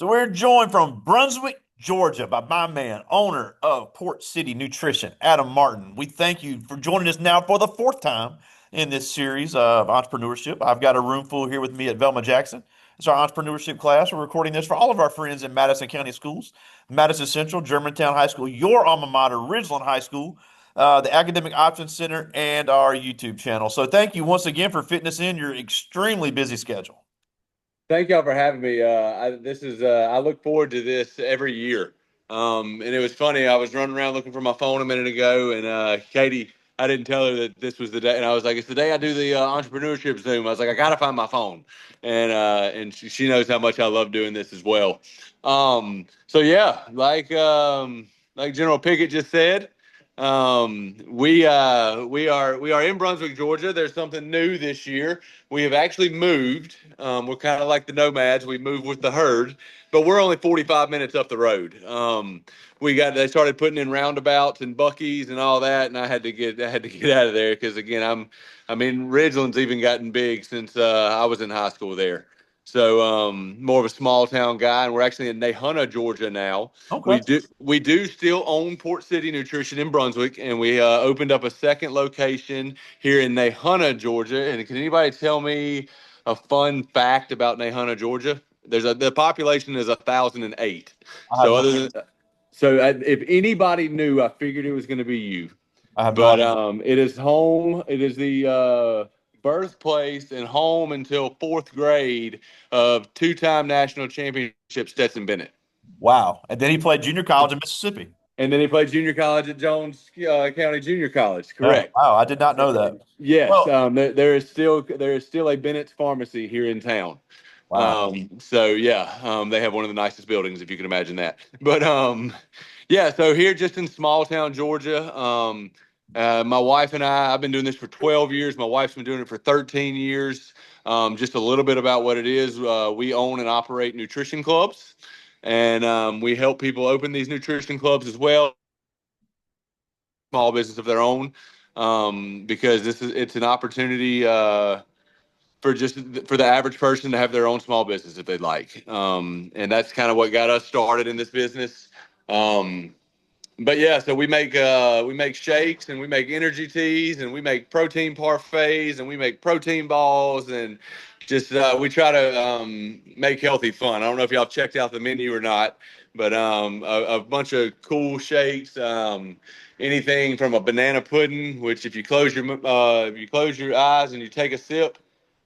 So we're joined from Brunswick, Georgia, by my man, owner of Port City Nutrition, Adam Martin. We thank you for joining us now for the fourth time in this series of entrepreneurship. I've got a room full here with me at Velma Jackson. It's our entrepreneurship class. We're recording this for all of our friends in Madison County schools, Madison Central, Germantown High School, your alma mater, Ridgeland High School, the Academic Options Center, and our YouTube channel. So thank you once again for fitting us in your extremely busy schedule. Thank y'all for having me. I look forward to this every year. And it was funny. I was running around looking for my phone a minute ago, and Katie, I didn't tell her that this was the day, and I was like, "It's the day I do the entrepreneurship Zoom." I was like, "I gotta find my phone," and she knows how much I love doing this as well. So yeah, like General Pickett just said. We are in Brunswick, Georgia. There's something new this year. We have actually moved. We're kind of like the nomads. We move with the herd, but we're only 45 minutes up the road. They started putting in roundabouts and Buc-ee's and all that, and I had to get out of there because again, Ridgeland's even gotten big since I was in high school there. So more of a small town guy, and we're actually in Nahunta, Georgia now. Okay. We do still own Port City Nutrition in Brunswick, and we opened up a second location here in Nahunta, Georgia. And can anybody tell me a fun fact about Nahunta, Georgia? The population is 1,008. I have So no, if anybody knew, I figured it was going to be you. I have no But idea. it is home. It is the birthplace and home until fourth grade of two-time national championship Stetson Bennett. Wow. And then he played junior college in Mississippi. And then he played junior college at Jones County Junior College. Oh, Correct. wow. I did not know that. Yes. Well, There is still a Bennett's Pharmacy here in town. wow. So yeah, they have one of the nicest buildings if you can imagine that. But yeah. So here, just in small town Georgia, my wife and I've been doing this for 12 years. My wife's been doing it for 13 years. Just a little bit about what it is. We own and operate nutrition clubs, and we help people open these nutrition clubs as well, small business of their own, because it's an opportunity for the average person to have their own small business if they'd like, and that's kind of what got us started in this business. Um, but yeah, so we make shakes and we make energy teas and we make protein parfaits and we make protein balls and just we try to make healthy fun. I don't know if y'all checked out the menu or not, but a bunch of cool shakes. Anything from a banana pudding, which if you close your eyes and you take a sip,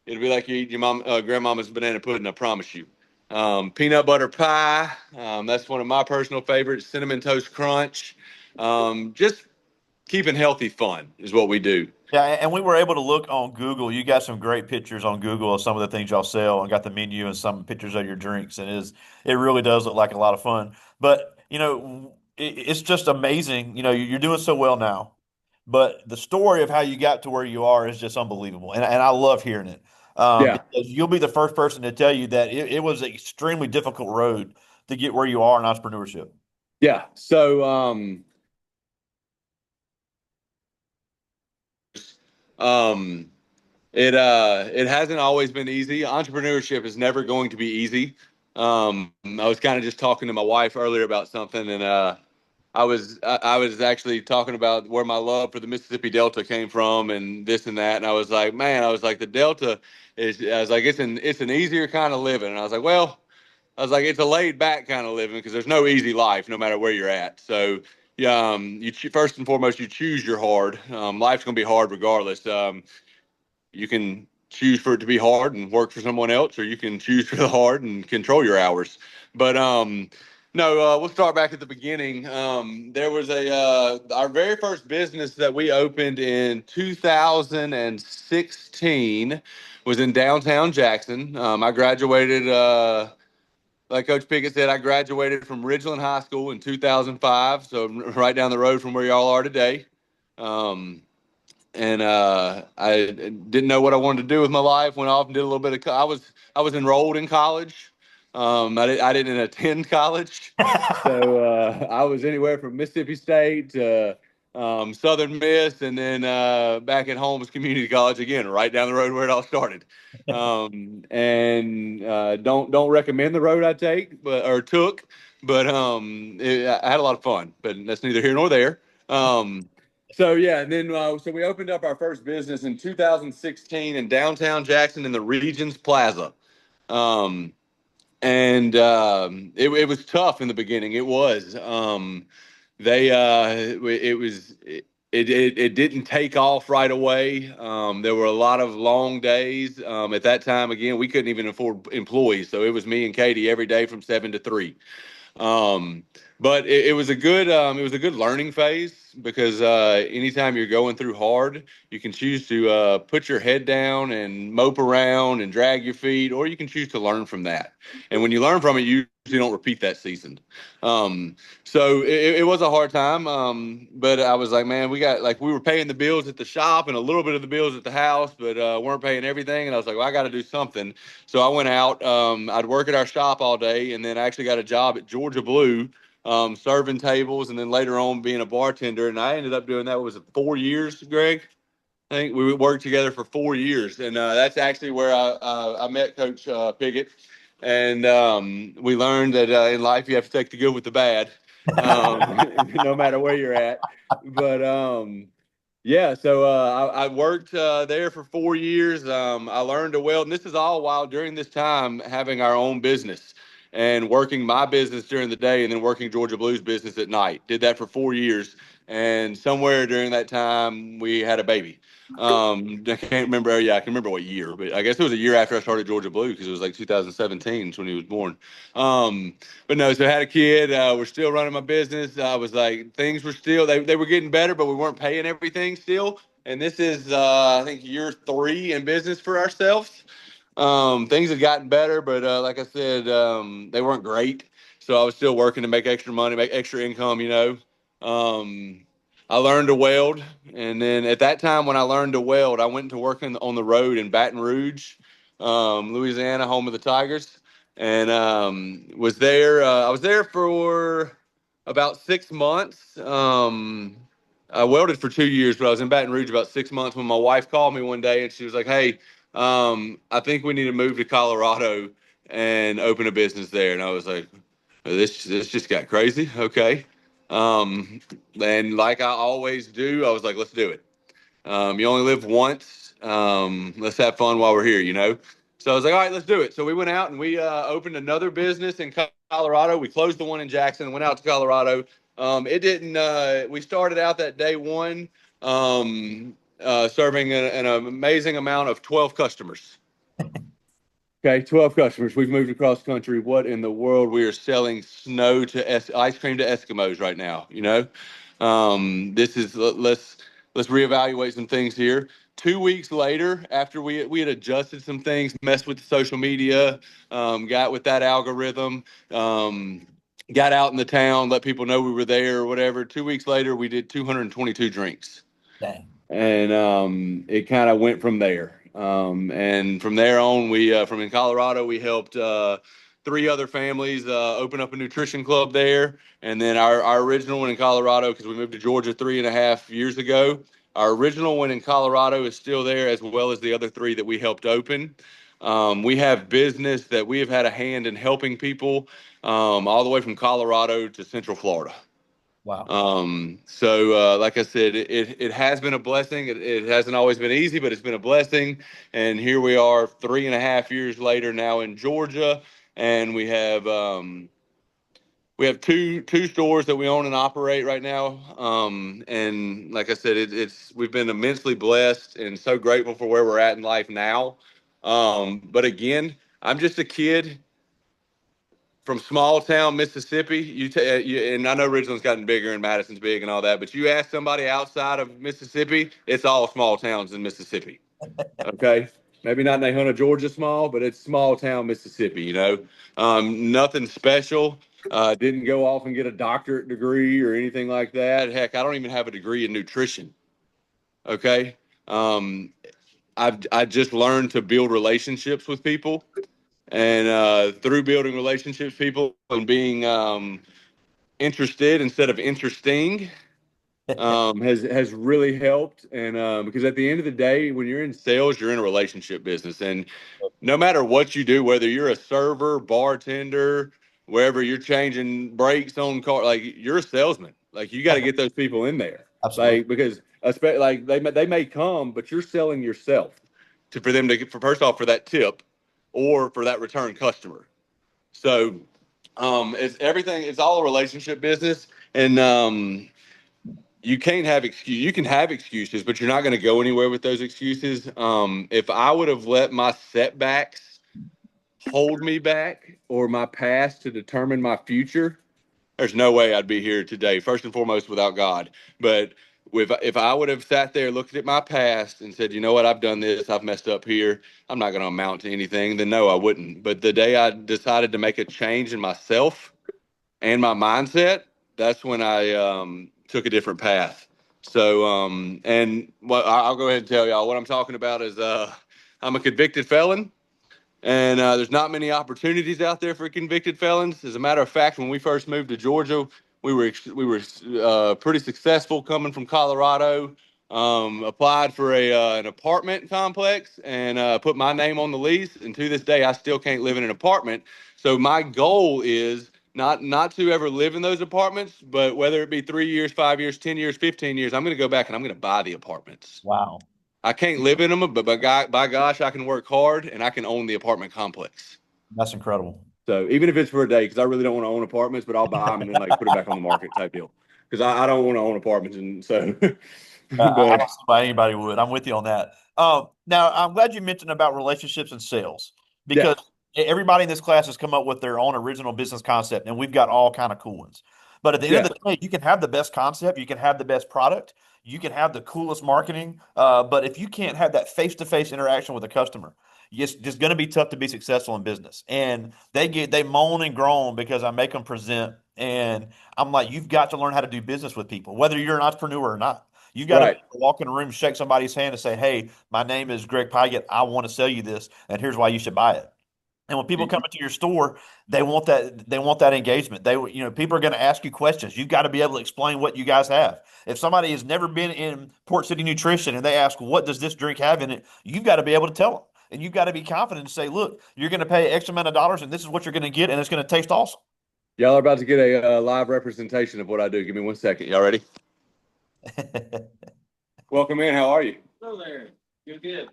it'll be like you eat your grandmama's banana pudding. I promise you. Peanut butter pie. That's one of my personal favorites. Cinnamon toast crunch. Just keeping healthy fun is what we do. Yeah, and we were able to look on Google. You got some great pictures on Google of some of the things y'all sell and got the menu and some pictures of your drinks. And it really does look like a lot of fun. But, it's just amazing. You're doing so well now. But the story of how you got to where you are is just unbelievable. And I love hearing it. Yeah, Because you'll be the first person to tell you that it was an extremely difficult road to get where you are in entrepreneurship. yeah. So um, it hasn't always been easy. Entrepreneurship is never going to be easy. I was kind of just talking to my wife earlier about something, and I was actually talking about where my love for the Mississippi Delta came from and this and that. And I was like, man, I was like, the Delta I was like, it's an easier kind of living. And I was like, well, I was like, it's a laid back kind of living because there's no easy life no matter where you're at. So, yeah, first and foremost, you choose your hard. Life's going to be hard regardless. You can choose for it to be hard and work for someone else, or you can choose for the hard and control your hours. But no, we'll start back at the beginning. There was our very first business that we opened in 2016 was in downtown Jackson. I graduated, like Coach Pickett said, I graduated from Ridgeland High School in 2005, so right down the road from where y'all are today. Um, and I didn't know what I wanted to do with my life. Went off and did a little bit of. I was enrolled in college. I didn't attend college, so I was anywhere from Mississippi State to Southern Miss, and then back at home was community college again, right down the road where it all started. And don't recommend the road I take, but or took, but I had a lot of fun. But that's neither here nor there. So yeah, and then so we opened up our first business in 2016 in downtown Jackson in the Regions Plaza. Um, and it was tough in the beginning. It was. They it was it didn't take off right away. There were a lot of long days. At that time, again, we couldn't even afford employees, so it was me and Katie every day from 7 to 3. Um, but it was a good learning phase because anytime you're going through hard, you can choose to put your head down and mope around and drag your feet, or you can choose to learn from that. And when you learn from it, you usually don't repeat that season. Um, so it was a hard time, but I was like, man, we were paying the bills at the shop and a little bit of the bills at the house, but weren't paying everything. And I was like, well, I got to do something. So I went out. I'd work at our shop all day, and then I actually got a job at Georgia Blue, serving tables, and then later on being a bartender. And I ended up doing that. Was it 4 years, Greg? I think we worked together for 4 years, and that's actually where I met Coach Piggott, and we learned that in life you have to take the good with the bad, no matter where you're at. But yeah, so I worked there for 4 years. I learned to weld, and this is all while during this time having our own business and working my business during the day, and then working Georgia Blues business at night. Did that for 4 years, and somewhere during that time we had a baby. I can't remember. Yeah, I can remember what year, but I guess it was a year after I started Georgia Blue because it was like 2017 when he was born. Um, but no, so I had a kid. We're still running my business. I was like, things were still they were getting better, but we weren't paying everything still. And this is I think year 3 in business for ourselves. Things had gotten better, but like I said, they weren't great. So I was still working to make extra money, make extra income. I learned to weld, and then at that time when I learned to weld, I went to work on the road in Baton Rouge, Louisiana, home of the Tigers, and was there. I was there for about 6 months. I welded for 2 years, but I was in Baton Rouge about 6 months when my wife called me one day and she was like, "Hey, I think we need to move to Colorado and open a business there." And I was like, "This just got crazy." Okay. Um, and like I always do, I was like, "Let's do it." You only live once. Let's have fun while we're here. So I was like, all right, let's do it. So we went out and we opened another business in Colorado. We closed the one in Jackson and went out to Colorado. It didn't. We started out that day one, serving an amazing amount of 12 customers. Okay, 12 customers. We've moved across country. What in the world? We are selling snow to ice cream to Eskimos right now. This is let's reevaluate some things here. 2 weeks later, after we had adjusted some things, messed with the social media, got with that algorithm, got out in the town, let people know we were there or whatever. 2 weeks later, we did 222 drinks, Dang. and it kind of went from there. And from there on, we from in Colorado, we helped 3 other families open up a nutrition club there. And then our original one in Colorado, because we moved to Georgia 3.5 years ago, our original one in Colorado is still there, as well as the other 3 that we helped open. We have business that we have had a hand in helping people all the way from Colorado to Central Florida. Wow. So like I said, it has been a blessing. It hasn't always been easy, but it's been a blessing. And here we are 3.5 years later now in Georgia, and we have two stores that we own and operate right now. And like I said, it's we've been immensely blessed and so grateful for where we're at in life now. But again, I'm just a kid from small town Mississippi. And I know Ridgeland's gotten bigger and Madison's big and all that, but you ask somebody outside of Mississippi, it's all small towns in Mississippi. Okay, maybe not Nahunta, Georgia, small, but it's small town Mississippi. Nothing special. Didn't go off and get a doctorate degree or anything like that. Heck, I don't even have a degree in nutrition. Okay, um, I just learned to build relationships with people, and through building relationships, people and being interested instead of interesting, has really helped. And because at the end of the day, when you're in sales, you're in a relationship business, and no matter what you do, whether you're a server, bartender, wherever you're changing brakes on car, like you're a salesman. Like you got to get those people in there, Absolutely. like because like they may come, but you're selling yourself to for them to get for first off for that tip or for that return customer. So it's everything. It's all a relationship business, and you can't have excuse. You can have excuses, but you're not going to go anywhere with those excuses. If I would have let my setbacks hold me back or my past to determine my future, there's no way I'd be here today. First and foremost, without God. But if I would have sat there, looked at my past, and said, you know what, I've done this, I've messed up here, I'm not going to amount to anything, then no, I wouldn't. But the day I decided to make a change in myself and my mindset, that's when I took a different path. So, and what I'll go ahead and tell y'all what I'm talking about is I'm a convicted felon. And there's not many opportunities out there for convicted felons. As a matter of fact, when we first moved to Georgia, we were pretty successful coming from Colorado. Applied for a an apartment complex and put my name on the lease. And to this day, I still can't live in an apartment. So my goal is not to ever live in those apartments, but whether it be 3 years, 5 years, 10 years, 15 years, I'm going to go back and I'm going to buy the apartments. Wow. I can't live in them, but by gosh, I can work hard and I can own the apartment complex. That's incredible. So even if it's for a day, because I really don't want to own apartments, but I'll buy them and then like put it back on the market type deal. Because I don't want to own apartments, and so, I but don't see why anybody would. I'm with you on that. Now, I'm glad you mentioned about relationships and sales yeah, because everybody in this class has come up with their own original business concept, and we've got all kind of cool ones. But at the end of yeah, the day, you can have the best concept, you can have the best product, you can have the coolest marketing, but if you can't have that face-to-face interaction with a customer, it's just going to be tough to be successful in business. And they moan and groan because I make them present, and I'm like, you've got to learn how to do business with people, whether you're an entrepreneur or not. You got to be right. able to walk in a room, shake somebody's hand, and say, "Hey, my name is Greg Pyatt. I want to sell you this, and here's why you should buy it." And when people come into your store, they want that. They want that engagement. People are going to ask you questions. You've got to be able to explain what you guys have. If somebody has never been in Port City Nutrition and they ask, "What does this drink have in it?" You've got to be able to tell them, and you've got to be confident and say, "Look, you're going to pay X amount of dollars, and this is what you're going to get, and it's going to taste awesome." Y'all are about to get a live representation of what I do. Give me 1 second. Y'all ready? Welcome in. How are you? Hello there. You're good.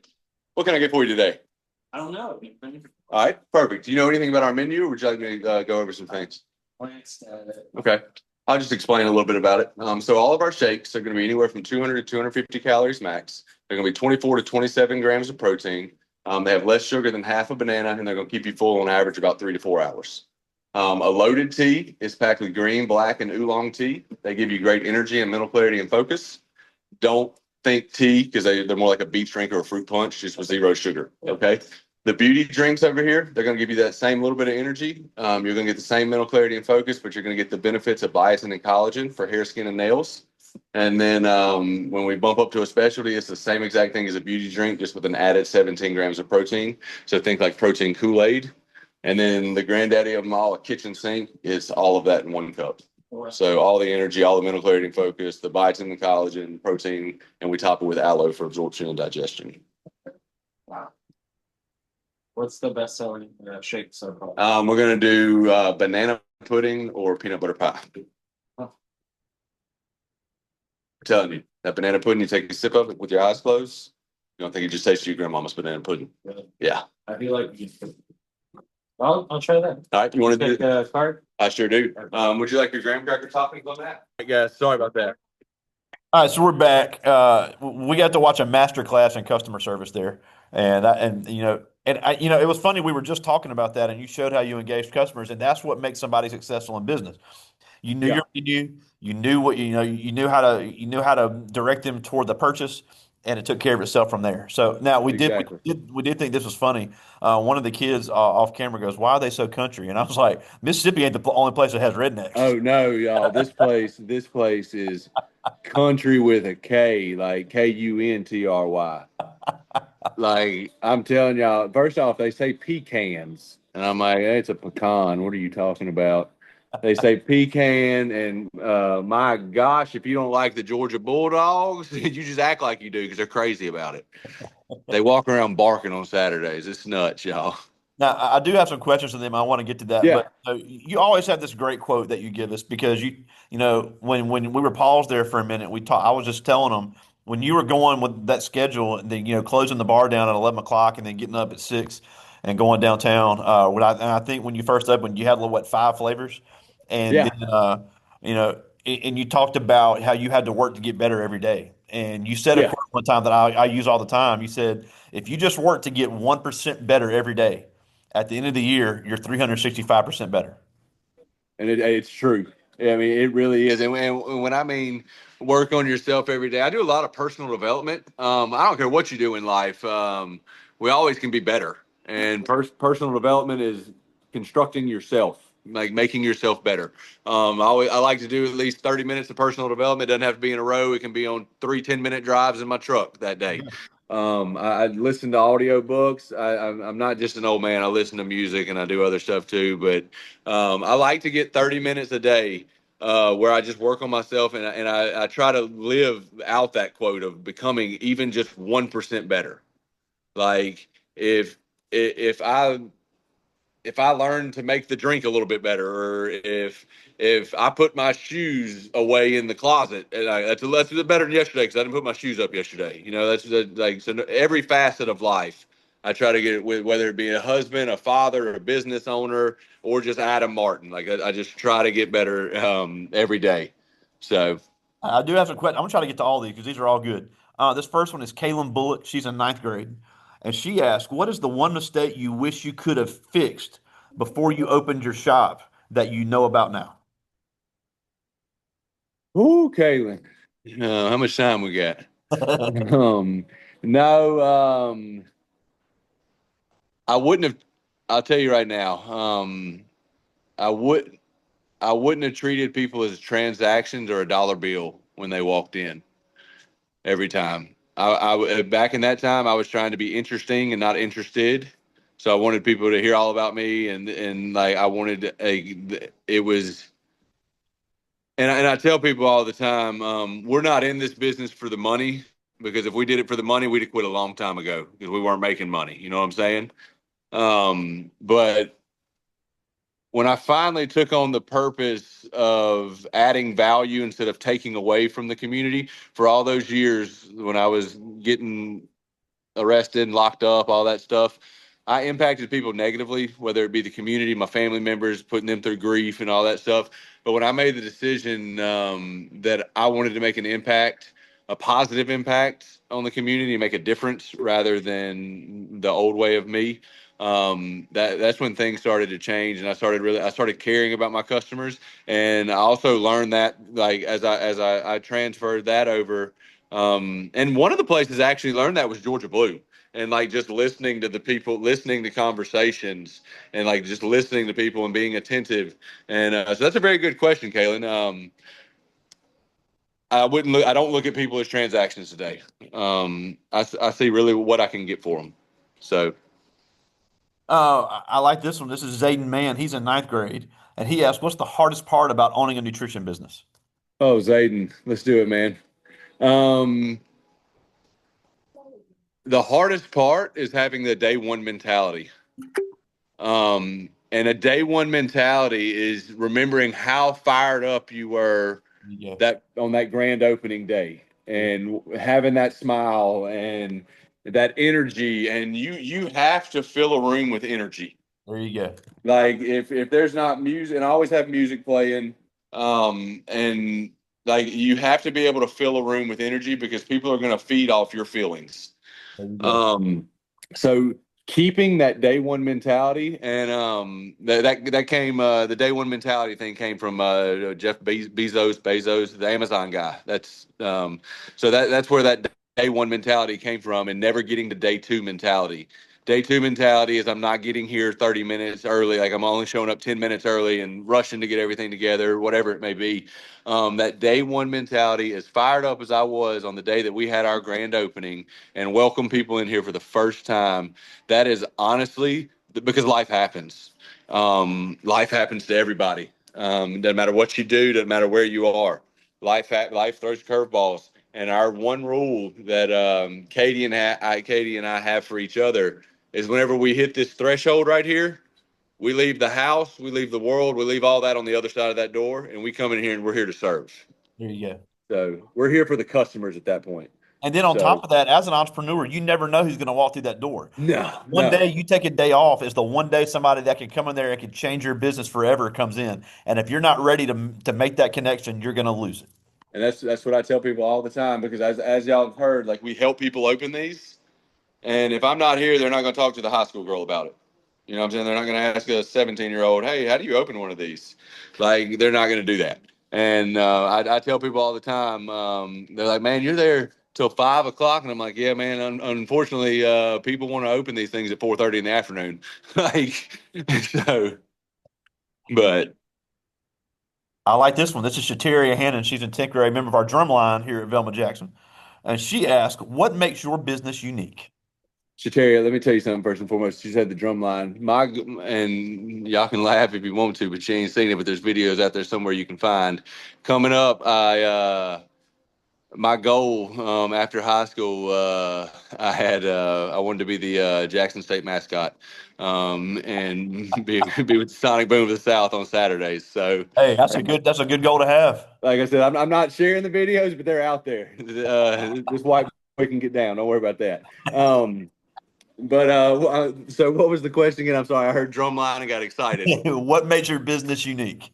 What can I get for you today? I don't know. All right, perfect. Do you know anything about our menu, or would you like me to go over some things? Glanced at it. Okay. I'll just explain a little bit about it. So all of our shakes are going to be anywhere from 200 to 250 calories max. They're going to be 24 to 27 grams of protein. They have less sugar than half a banana, and they're going to keep you full on average about 3 to 4 hours. A loaded tea is packed with green, black, and oolong tea. They give you great energy and mental clarity and focus. Don't think tea because they're more like a beach drink or a fruit punch, just with zero sugar. Okay. The beauty drinks over here, they're going to give you that same little bit of energy. You're going to get the same mental clarity and focus, but you're going to get the benefits of biotin and collagen for hair, skin, and nails. And then when we bump up to a specialty, it's the same exact thing as a beauty drink, just with an added 17 grams of protein. So think like protein Kool-Aid. And then the granddaddy of them all, a kitchen sink, is all of that in one cup. So all the energy, all the mental clarity and focus, the biotin, the collagen, protein, and we top it with aloe for absorption and digestion. Wow. What's the best selling shake so far? We're going to do banana pudding or peanut butter pie. Huh. I'm telling you, that banana pudding, you take a sip of it with your eyes closed. You don't think it just tastes your grandmama's banana pudding. Really? Yeah. I feel like you could. I'll try that. All right. You want to Take do a card? I sure do. Would you like your graham cracker toppings on that? All right, guys. Sorry about that. All right, so we're back. We got to watch a master class in customer service there, it was funny. We were just talking about that, and you showed how you engaged customers, and that's what makes somebody successful in business. You knew Yeah. your menu, you knew what you knew how to direct them toward the purchase, and it took care of itself from there. So now we did we Exactly. did we did think this was funny. One of the kids off camera goes, "Why are they so country?" And I was like, "Mississippi ain't the only place that has rednecks." Oh no, y'all. This place is country with a K, like Kuntry. Like I'm telling y'all, first off, they say pecans, and I'm like, hey, it's a pecan. What are you talking about? They say pecan, and my gosh, if you don't like the Georgia Bulldogs, you just act like you do because they're crazy about it. They walk around barking on Saturdays. It's nuts, y'all. Now, I do have some questions for them. I want to get to that, Yeah, but you always have this great quote that you give us because when we were paused there for a minute, we talked. I was just telling them when you were going with that schedule, and then closing the bar down at 11 o'clock, and then getting up at 6 and going downtown. And I think when you first opened, you had what, 5 flavors, and yeah, then and you talked about how you had to work to get better every day. And you said a yeah. quote one time that I use all the time. You said, if you just work to get 1% better every day, at the end of the year, you're 365% better. And it's true. I mean, it really is. And when I mean work on yourself every day, I do a lot of personal development. I don't care what you do in life. We always can be better. And personal development is constructing yourself, like making yourself better. I like to do at least 30 minutes of personal development. It doesn't have to be in a row. It can be on 3 10-minute drives in my truck that day. I listen to audiobooks. I'm not just an old man. I listen to music and I do other stuff too. But I like to get 30 minutes a day where I just work on myself and I try to live out that quote of becoming even just 1% better. Like if if I learn to make the drink a little bit better, or if I put my shoes away in the closet, and that's better than yesterday because I didn't put my shoes up yesterday. Like so every facet of life, I try to get it with whether it be a husband, a father, a business owner, or just Adam Martin. Like I just try to get better every day. So I do have some questions. I'm gonna try to get to all these because these are all good. This first one is Kaylin Bullock. She's in ninth grade, and she asked, "What is the one mistake you wish you could have fixed before you opened your shop that you know about now?" ooh, Kaylin. How much time we got? Um, no, I wouldn't have. I'll tell you right now. I would. I wouldn't have treated people as transactions or a dollar bill when they walked in every time. Back in that time, I was trying to be interesting and not interested. So I wanted people to hear all about me, and like I wanted a. It was, and I tell people all the time, we're not in this business for the money because if we did it for the money, we'd have quit a long time ago because we weren't making money. You know what I'm saying? But when I finally took on the purpose of adding value instead of taking away from the community for all those years when I was getting arrested and locked up, all that stuff, I impacted people negatively, whether it be the community, my family members, putting them through grief and all that stuff. But when I made the decision that I wanted to make an impact, a positive impact on the community, and make a difference rather than the old way of me, that's when things started to change, and I started caring about my customers, and I also learned that like I transferred that over. And one of the places I actually learned that was Georgia Blue, and like just listening to the people, listening to conversations, and like just listening to people and being attentive. And so that's a very good question, Kaylin. I wouldn't look. I don't look at people as transactions today. I see really what I can get for them. So, I like this one. This is Zayden Mann. He's in ninth grade, and he asked, "What's the hardest part about owning a nutrition business?" oh, Zayden, let's do it, man. Um, the hardest part is having the day one mentality. And a day one mentality is remembering how fired up you were Yeah, that on that grand opening day and having that smile and that energy. And you have to fill a room with energy. there you go. Like if there's not music, and I always have music playing, and like you have to be able to fill a room with energy because people are going to feed off your feelings. There you go. Um, so keeping that day one mentality, and that came the day one mentality thing came from Jeff Bezos, the Amazon guy. So that's where that day one mentality came from, and never getting to day two mentality. Day two mentality is I'm not getting here 30 minutes early, like I'm only showing up 10 minutes early and rushing to get everything together, whatever it may be. That day one mentality, as fired up as I was on the day that we had our grand opening and welcome people in here for the first time, that is honestly because life happens. Life happens to everybody. Doesn't matter what you do, doesn't matter where you are. Life throws curveballs, and our one rule that Katie and I have for each other is whenever we hit this threshold right here, we leave the house, we leave the world, we leave all that on the other side of that door, and we come in here and we're here to serve. There you go. So we're here for the customers at that point. And then on So top of that, as an entrepreneur, you never know who's going to walk through that door. no, One no, day you take a day off is the one day somebody that can come in there and can change your business forever comes in. And if you're not ready to make that connection, you're going to lose it. and that's what I tell people all the time because as y'all have heard, like we help people open these, and if I'm not here, they're not going to talk to the high school girl about it. You know what I'm saying? They're not going to ask a 17-year-old, "Hey, how do you open one of these?" Like they're not going to do that. And I tell people all the time, they're like, "Man, you're there till 5 o'clock," and I'm like, "Yeah, man. Unfortunately, people want to open these things at 4:30 in the afternoon." Like so, but I like this one. This is Shateria Hannon. She's a 10th grade member of our drum line here at Velma Jackson. And she asked, what makes your business unique? Shateria, let me tell you something first and foremost. She said the drum line. And y'all can laugh if you want to, but she ain't seen it. But there's videos out there somewhere you can find. Coming up, my goal after high school, I wanted to be the Jackson State mascot, and be with Sonic Boom of the South on Saturdays. So, Hey, that's a good goal to have. like I said, I'm not sharing the videos, but they're out there. This white boy can get down. Don't worry about that. So what was the question again? I'm sorry. I heard drumline and got excited. What makes your business unique?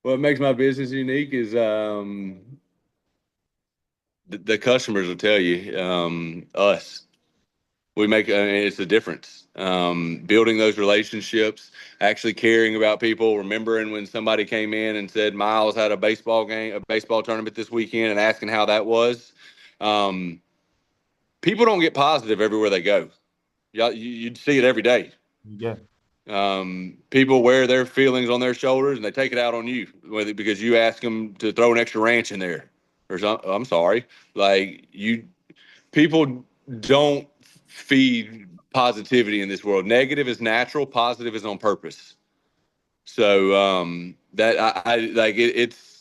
What makes my business unique is the customers will tell you us. We make it's the difference. Building those relationships, actually caring about people, remembering when somebody came in and said Miles had a baseball tournament this weekend, and asking how that was. Um, People don't get positive everywhere they go. You'd see it every day. Yeah. People wear their feelings on their shoulders and they take it out on you, whether because you ask them to throw an extra ranch in there or something. I'm sorry, like you people don't feed positivity in this world. Negative is natural, positive is on purpose. So that I like it's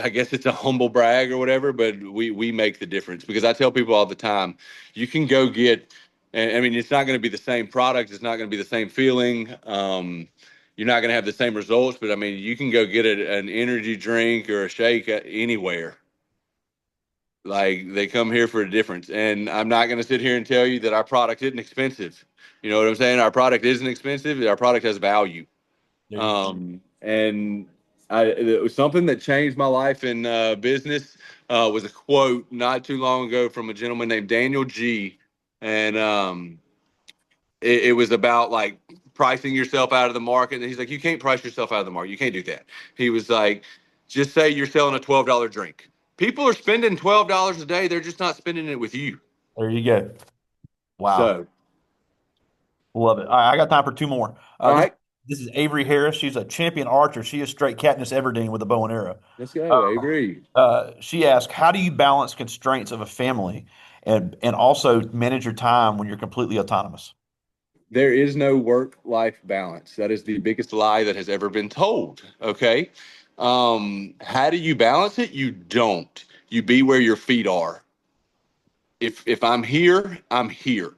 I guess it's a humble brag or whatever, but we make the difference because I tell people all the time, you can go get, and I mean it's not going to be the same product, it's not going to be the same feeling. You're not going to have the same results, but I mean you can go get an energy drink or a shake anywhere. Like they come here for a difference. And I'm not going to sit here and tell you that our product isn't expensive. You know what I'm saying? Our product isn't expensive. Our product has value. There you And it was something that changed my life in business. Was a quote not too long ago from a gentleman named Daniel G. And it was about like pricing yourself out of the market. And he's like, you can't price yourself out of the market. You can't do that. He was like, just say you're selling a $12 drink. People are spending $12 a day. They're just not spending it with you. there you go. Wow. So, Love it. All right, I got time for two more. all This right, this is Avery Harris. She's a champion archer. She is straight Katniss Everdeen with a bow and arrow. let's go. Avery. She asked, "How do you balance constraints of a family and also manage your time when you're completely autonomous?" There is no work life balance. That is the biggest lie that has ever been told. Okay. How do you balance it? You don't. You be where your feet are. If I'm here, I'm here.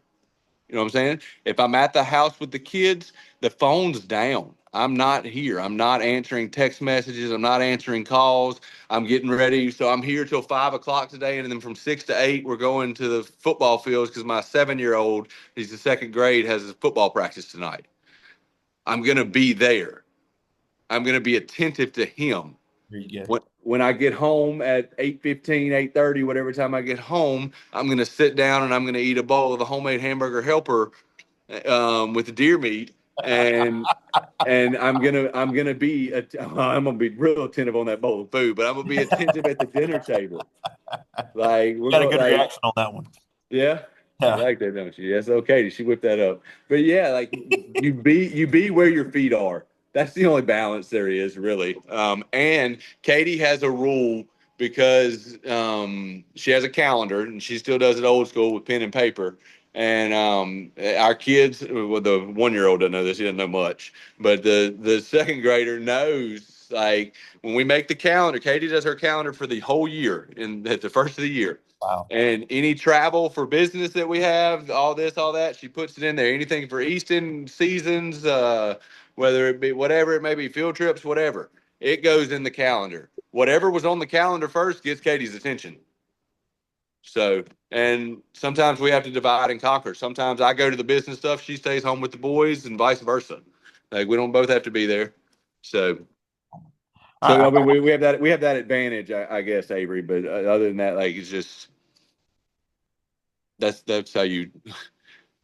You know what I'm saying? If I'm at the house with the kids, the phone's down. I'm not here. I'm not answering text messages. I'm not answering calls. I'm getting ready. So I'm here till 5 o'clock today. And then from 6 to 8, we're going to the football fields because my 7 year old, he's the second grade, has his football practice tonight. I'm going to be there. I'm going to be attentive to him. There you go. When I get home at 8:15, 8:30, whatever time I get home, I'm going to sit down and I'm going to eat a bowl of a homemade hamburger helper with the deer meat, and I'm gonna be real attentive on that bowl of food, but I'm gonna be attentive at the dinner table. Like we're Got a going good like reaction on that one. yeah. You Yeah. like that, don't you? Yes, okay. She whipped that up. But yeah, like you be where your feet are. That's the only balance there is, really. And Katie has a rule because she has a calendar and she still does it old school with pen and paper. And our kids, well, the 1 year old doesn't know this; he doesn't know much. But the second grader knows months. Like when we make the calendar, Katie does her calendar for the whole year at the first of the year. Wow. And any travel for business that we have, all this, all that, she puts it in there. Anything for Easton seasons, whether it be whatever it may be, field trips, whatever, it goes in the calendar. Whatever was on the calendar first gets Katie's attention. So, and sometimes we have to divide and conquer. Sometimes I go to the business stuff, she stays home with the boys, and vice versa. Like we don't both have to be there. So, I, I mean, we have that advantage, I guess, Avery. But other than that, like it's just that's how you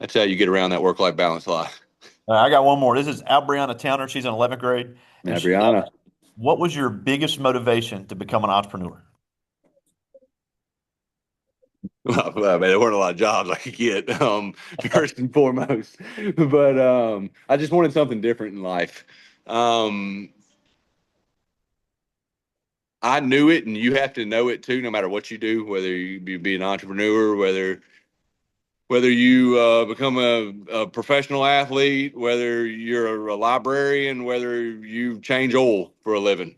that's how you get around that work life balance a lot. I got one more. This is Albriana Towner. She's in 11th grade, and Yeah, she Brianna. asks, "What was your biggest motivation to become an entrepreneur?" Well, I mean, there weren't a lot of jobs I could get, first and foremost. But I just wanted something different in life. Um, I knew it, and you have to know it too, no matter what you do, whether you be an entrepreneur, whether you become a professional athlete, whether you're a librarian, whether you change oil for a living.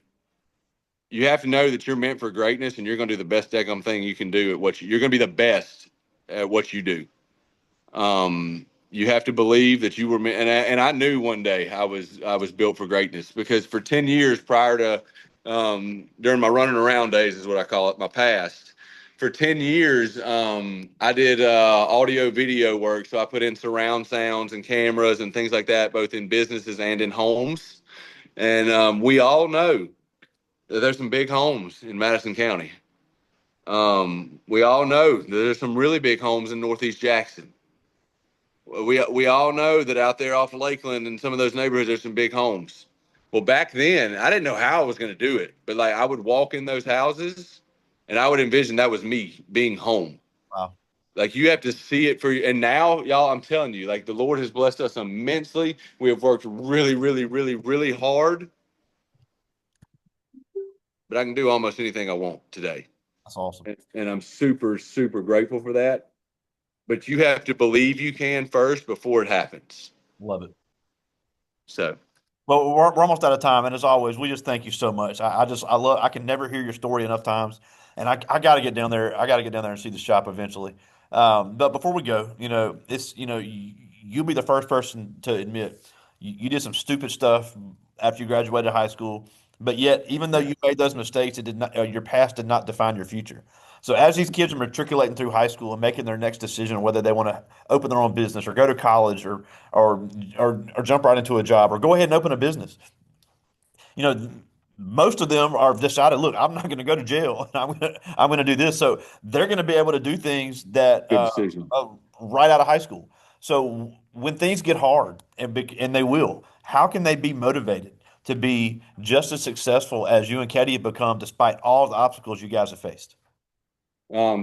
You have to know that you're meant for greatness, and you're going to do the best daggum thing you can do at what you're going to be the best at what you do. You have to believe that you were meant, and I knew one day I was built for greatness because for 10 years prior to during my running around days is what I call it, my past. For 10 years, I did audio video work. So I put in surround sounds and cameras and things like that, both in businesses and in homes. And we all know that there's some big homes in Madison County. We all know that there's some really big homes in Northeast Jackson. We all know that out there off of Lakeland and some of those neighborhoods, there's some big homes. Well, back then, I didn't know how I was going to do it, but like I would walk in those houses, and I would envision that was me being home. Wow, Like you have to see it for you. And now, y'all, I'm telling you, like the Lord has blessed us immensely. We have worked really, really, really, really hard, but I can do almost anything I want today, that's awesome. and I'm super, super grateful for that. But you have to believe you can first before it happens. Love it. So. Well, we're almost out of time, and as always, we just thank you so much. I love I can never hear your story enough times, and I got to get down there. I got to get down there and see the shop eventually. But before we go, it's you'll be the first person to admit you did some stupid stuff after you graduated high school, but yet even though you made those mistakes, it did not your past did not define your future. So as these kids are matriculating through high school and making their next decision whether they want to open their own business or go to college or or jump right into a job or go ahead and open a business. You know, most of them are decided, look, I'm not going to go to jail. I'm going to do this. So they're going to be able to do things that Good decision. right out of high school. So when things get hard and they will, how can they be motivated to be just as successful as you and Katie have become despite all the obstacles you guys have faced?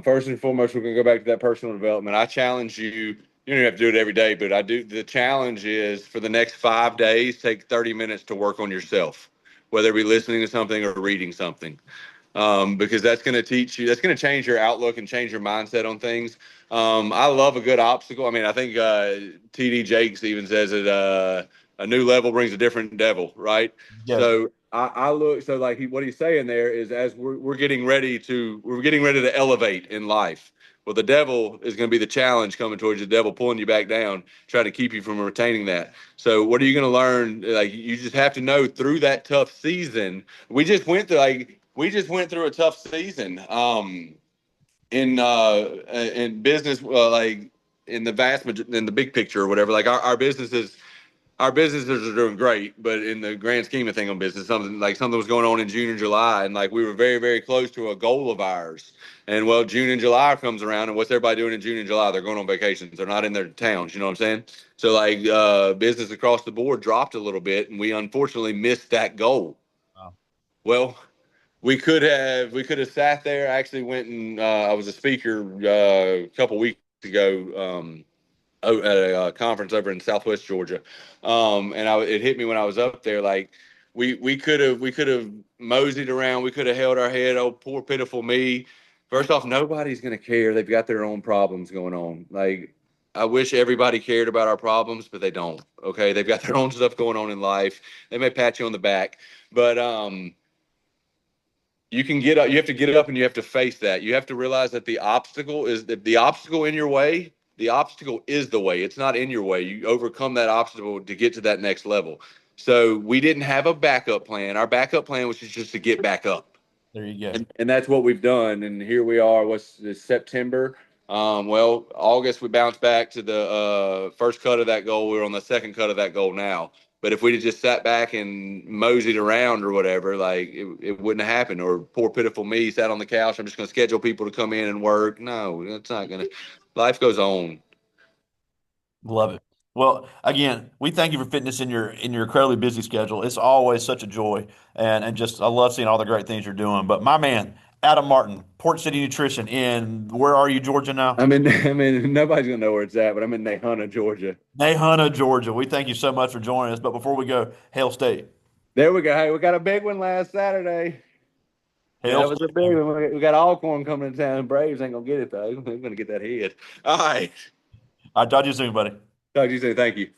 First and foremost, we're going to go back to that personal development. I challenge you. You don't have to do it every day, but I do. The challenge is for the next 5 days, take 30 minutes to work on yourself, whether it be listening to something or reading something, because that's going to teach you, that's going to change your outlook and change your mindset on things. I love a good obstacle. I mean, I think TD Jakes even says it, a new level brings a different devil, right? Yes. So I look, so like what he's saying there is as we're getting ready to, we're getting ready to elevate in life. Well, the devil is going to be the challenge coming towards you, the devil pulling you back down, trying to keep you from retaining that. So what are you going to learn? Like you just have to know through that tough season. We just went through a tough season in business, like in the in the big picture or whatever. Like our businesses are doing great, but in the grand scheme of thing on business, something was going on in June and July, and like we were very, very close to a goal of ours. And well, June and July comes around, and what's everybody doing in June and July? They're going on vacations. They're not in their towns. You know what I'm saying? So like business across the board dropped a little bit, and we unfortunately missed that goal. Wow. Well, we could have sat there. I actually went and I was a speaker a couple weeks ago. At a conference over in Southwest Georgia, and it hit me when I was up there. Like we could have moseyed around. We could have held our head. Oh, poor pitiful me. First off, nobody's gonna care. They've got their own problems going on. Like I wish everybody cared about our problems, but they don't. Okay, they've got their own stuff going on in life. They may pat you on the back, but you can get up. You have to get up and you have to face that. You have to realize that the obstacle in your way. The obstacle is the way. It's not in your way. You overcome that obstacle to get to that next level. So we didn't have a backup plan. Our backup plan was just to get back up. There you go. And that's what we've done. And here we are. What's this, September? Well, August we bounced back to the first cut of that goal. We're on the second cut of that goal now. But if we'd have just sat back and moseyed around or whatever, like it wouldn't have happened. Or poor pitiful me sat on the couch. I'm just going to schedule people to come in and work. No, that's not going to. Life goes on. Love it. Well, again, we thank you for fitting this in your incredibly busy schedule. It's always such a joy, and just I love seeing all the great things you're doing. But my man, Adam Martin, Port City Nutrition, in where are you, Georgia now? Nobody's gonna know where it's at, but I'm in Nahunta, Georgia. Nahunta, Georgia. We thank you so much for joining us. But before we go, Hail State. There we go. Hey, we got a big one last Saturday. Hail That was a State. big one. We got Alcorn coming to town. Braves ain't gonna get it though. They're gonna get that head. All right. I talk to you soon, buddy. Talk to you soon. Thank you.